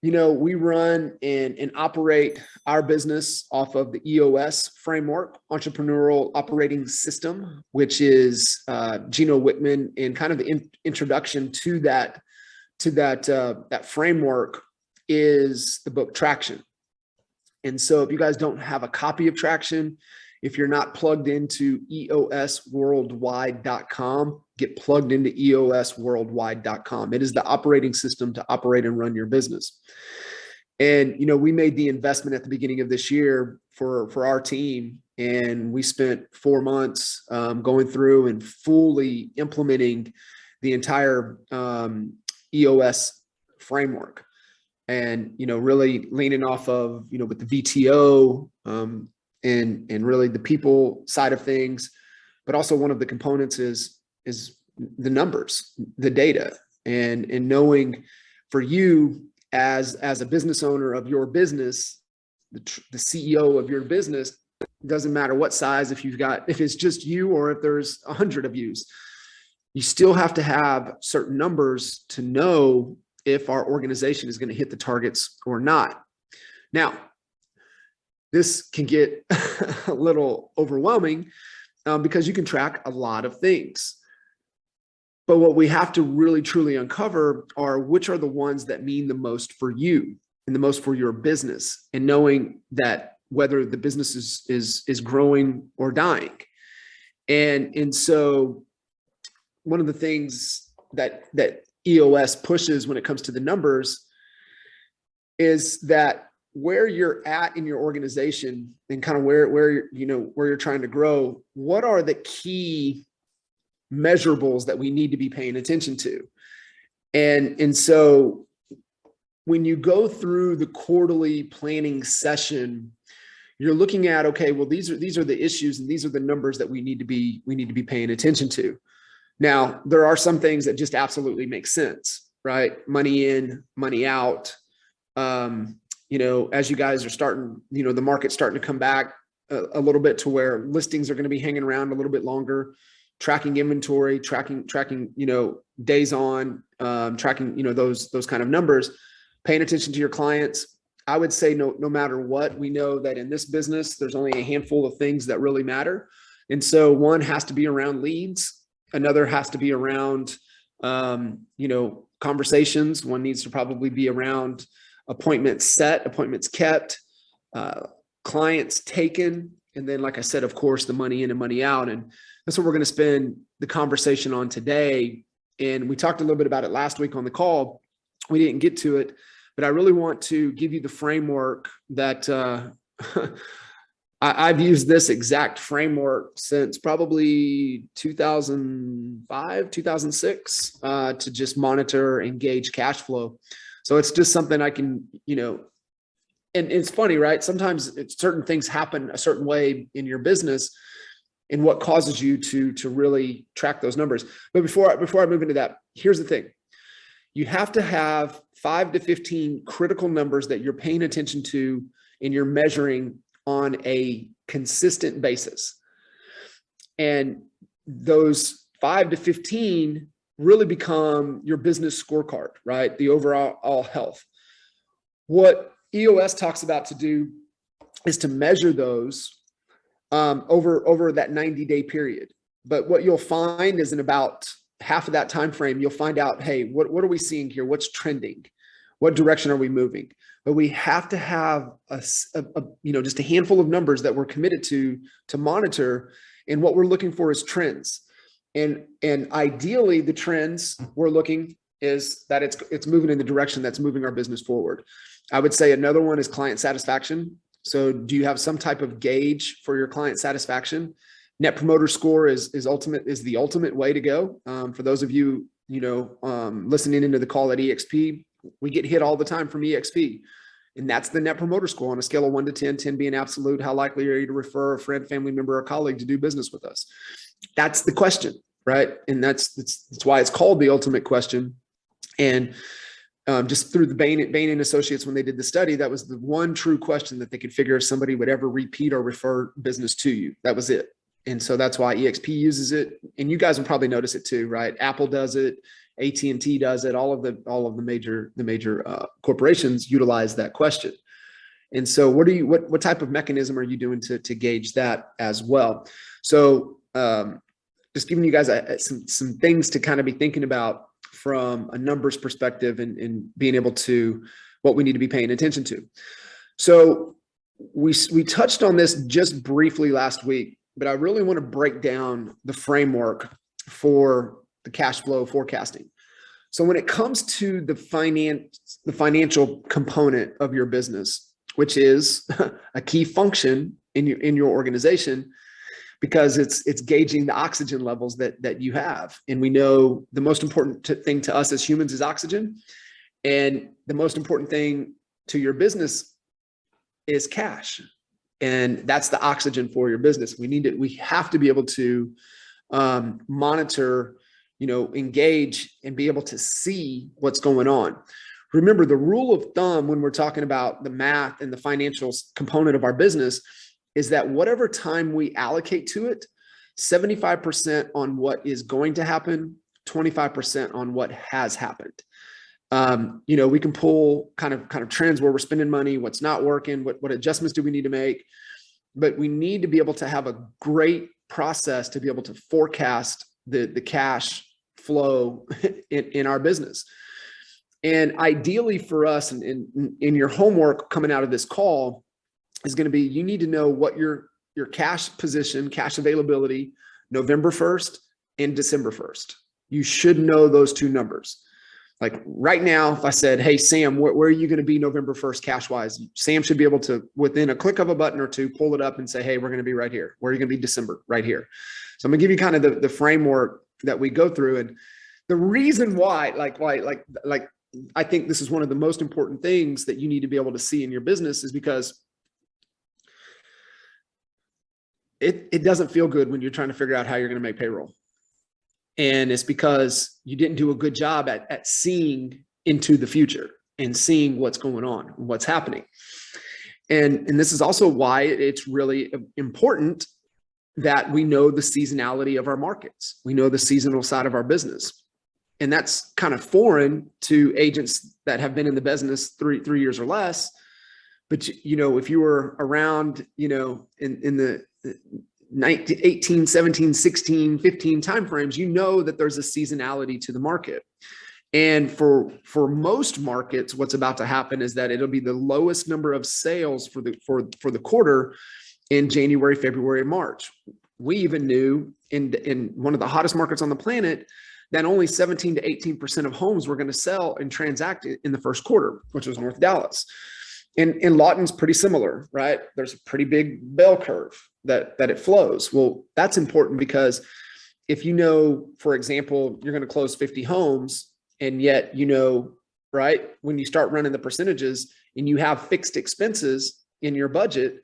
We run and operate our business off of the EOS framework, Entrepreneurial Operating System, which is Gino Wickman, and kind of the introduction to that framework is the book Traction. And so if you guys don't have a copy of Traction, if you're not plugged into eosworldwide.com, get plugged into eosworldwide.com. It is the operating system to operate and run your business. And, we made the investment at the beginning of this year for our team, and we spent 4 months going through and fully implementing the entire EOS framework. And, really leaning off of, with the VTO, and really the people side of things, but also one of the components is the numbers, the data, and knowing for you as a business owner of your business, the CEO of your business, doesn't matter what size, if it's just you or if there's 100 of you still have to have certain numbers to know if our organization is going to hit the targets or not. Now, this can get a little overwhelming because you can track a lot of things. But what we have to really truly uncover are which are the ones that mean the most for you and the most for your business, and knowing that whether the business is growing or dying. And so one of the things that EOS pushes when it comes to the numbers is that where you're at in your organization and kind of where you're trying to grow, what are the key measurables that we need to be paying attention to? And so when you go through the quarterly planning session, you're looking at, okay, well, these are the issues and these are the numbers that we need to be paying attention to. Now, there are some things that just absolutely make sense, right? Money in, money out. As you guys are starting, the market's starting to come back a little bit to where listings are going to be hanging around a little bit longer, tracking inventory, tracking, days on, tracking, those kind of numbers, paying attention to your clients. I would say no matter what, we know that in this business, there's only a handful of things that really matter. And so one has to be around leads. Another has to be around, conversations. One needs to probably be around appointments set, appointments kept, clients taken. And then, like I said, of course, the money in and money out. And that's what we're going to spend the conversation on today. And we talked a little bit about it last week on the call. We didn't get to it, but I really want to give you the framework that I've used this exact framework since probably 2005, 2006, to just monitor and gauge cash flow. So it's just something I can, and it's funny, right? Sometimes certain things happen a certain way in your business and what causes you to really track those numbers. But before I move into that, here's the thing. You have to have 5 to 15 critical numbers that you're paying attention to and you're measuring on a consistent basis. And those 5 to 15 really become your business scorecard, right? The overall health. What EOS talks about to do is to measure those over that 90-day period. But what you'll find is in about half of that time frame, you'll find out, hey, what are we seeing here? What's trending? What direction are we moving? But we have to have just a handful of numbers that we're committed to monitor. And what we're looking for is trends. And ideally, the trends we're looking is that it's moving in the direction that's moving our business forward. I would say another one is client satisfaction. So do you have some type of gauge for your client satisfaction? Net Promoter Score is the ultimate way to go. For those of you, listening into the call at EXP, we get hit all the time from EXP. And that's the Net Promoter Score on a scale of 1 to 10, 10 being absolute. How likely are you to refer a friend, family member, or colleague to do business with us? That's the question, right? And that's why it's called the ultimate question. And just through the Bain and Associates, when they did the study, that was the one true question that they could figure if somebody would ever repeat or refer business to you. That was it. And so that's why EXP uses it. And you guys will probably notice it too, right? Apple does it. AT&T does it. All of the major corporations utilize that question. And so what type of mechanism are you doing to gauge that as well? So just giving you guys some things to kind of be thinking about from a numbers perspective and being able to what we need to be paying attention to. So we touched on this just briefly last week, but I really want to break down the framework for the cash flow forecasting. So when it comes to the financial component of your business, which is a key function in your organization, because it's gauging the oxygen levels that you have. And we know the most important thing to us as humans is oxygen. And the most important thing to your business is cash. And that's the oxygen for your business. We have to be able to monitor, engage and be able to see what's going on. Remember, the rule of thumb when we're talking about the math and the financial component of our business is that whatever time we allocate to it, 75% on what is going to happen, 25% on what has happened. We can pull kind of trends where we're spending money, what's not working, what adjustments do we need to make, but we need to be able to have a great process to be able to forecast the cash flow in our business. And ideally for us, in your homework coming out of this call is going to be, you need to know what your cash position, cash availability, November 1st and December 1st. You should know those two numbers. Like right now, if I said, hey, Sam, where are you going to be November 1st cash wise? Sam should be able to, within a click of a button or two, pull it up and say, hey, we're going to be right here. Where are you going to be December? Right here. So I'm going to give you kind of the framework that we go through. And the reason why I think this is one of the most important things that you need to be able to see in your business is because it doesn't feel good when you're trying to figure out how you're going to make payroll. And it's because you didn't do a good job at seeing into the future and seeing what's going on, what's happening. And this is also why it's really important that we know the seasonality of our markets. We know the seasonal side of our business. And that's kind of foreign to agents that have been in the business three years or less. But, if you were around, in the 18, 17, 16, 15 timeframes, that there's a seasonality to the market. And for most markets, what's about to happen is that it'll be the lowest number of sales for the quarter in January, February, and March. We even knew in one of the hottest markets on the planet that only 17 to 18% of homes were going to sell and transact in the first quarter, which was North Dallas. And Lawton's pretty similar, right? There's a pretty big bell curve that it flows. Well, that's important because if for example, you're going to close 50 homes and yet, right, when you start running the percentages and you have fixed expenses in your budget,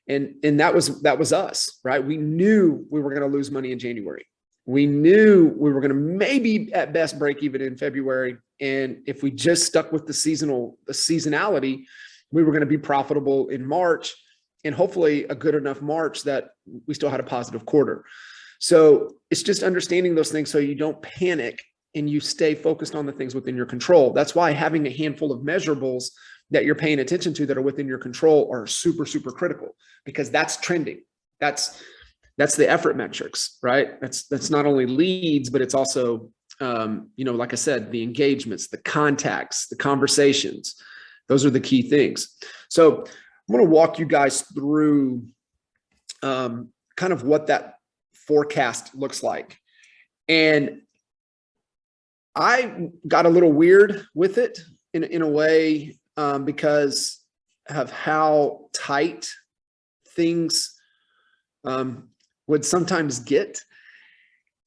and that was us, right? We knew we were going to lose money in January. We knew we were going to maybe at best break even in February. And if we just stuck with the seasonality, we were going to be profitable in March, and hopefully a good enough March that we still had a positive quarter. So it's just understanding those things so you don't panic and you stay focused on the things within your control. That's why having a handful of measurables that you're paying attention to that are within your control are super, super critical, because that's trending. That's the effort metrics, right? That's not only leads, but it's also, like I said, the engagements, the contacts, the conversations. Those are the key things. So I'm going to walk you guys through kind of what that forecast looks like. And I got a little weird with it in a way because of how tight things would sometimes get.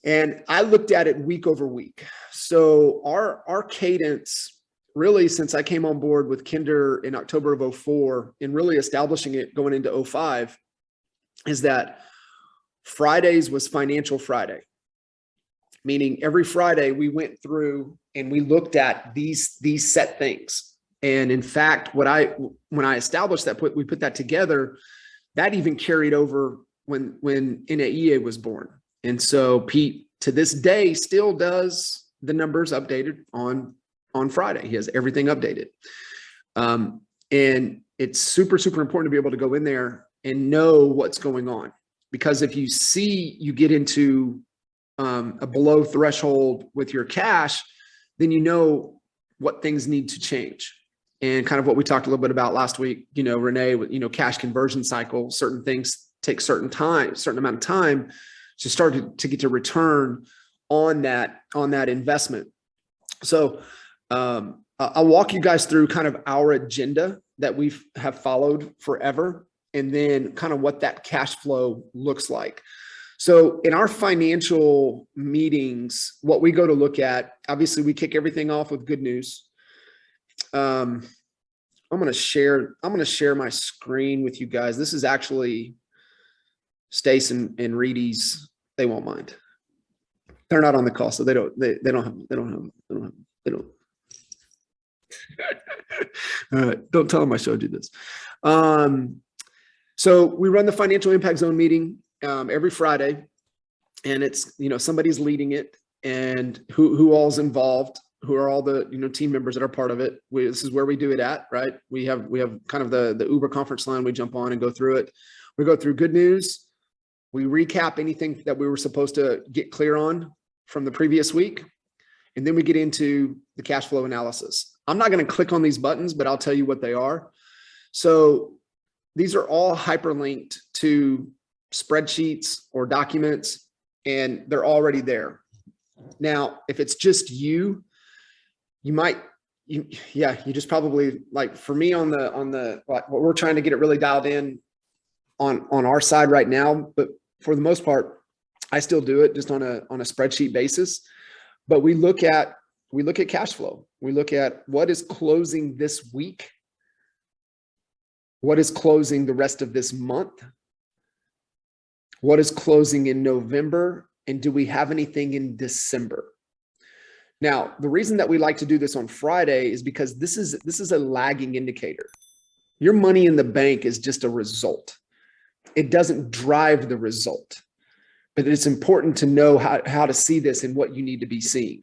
And I looked at it week over week. So our cadence, really, since I came on board with Kinder in October of 2004 and really establishing it going into 2005, is that Fridays was Financial Friday. Meaning every Friday we went through and we looked at these set things. And in fact, when I established that, we put that together, that even carried over when NAEA was born. And so Pete, to this day, still does the numbers updated on Friday. He has everything updated. And it's super, super important to be able to go in there and know what's going on. Because if you see you get into a below threshold with your cash, then you know what things need to change. And kind of what we talked a little bit about last week, Renee, with, cash conversion cycle, certain things take certain amount of time to start to get to return on that investment. So I'll walk you guys through kind of our agenda that we have followed forever, and then kind of what that cash flow looks like. So in our financial meetings, what we go to look at, obviously we kick everything off with good news. I'm going to share my screen with you guys. This is actually Stace and Reedy's. They won't mind. They're not on the call, so they don't have. All right, don't tell them I showed you this. So we run the financial impact zone meeting every Friday, and it's somebody's leading it, and who all's involved, who are all the team members that are part of it. This is where we do it at, right? We have kind of the Uber conference line. We jump on and go through it. We go through good news. We recap anything that we were supposed to get clear on from the previous week, and then we get into the cash flow analysis. I'm not going to click on these buttons, but I'll tell you what they are. So these are all hyperlinked to spreadsheets or documents, and they're already there. Now, if it's just you just probably, like for me on the what we're trying to get it really dialed in on our side right now, but for the most part, I still do it just on a spreadsheet basis. But we look at cash flow. We look at what is closing this week, what is closing the rest of this month, what is closing in November, and do we have anything in December? Now, the reason that we like to do this on Friday is because this is a lagging indicator. Your money in the bank is just a result. It doesn't drive the result, but it's important to know how to see this and what you need to be seeing.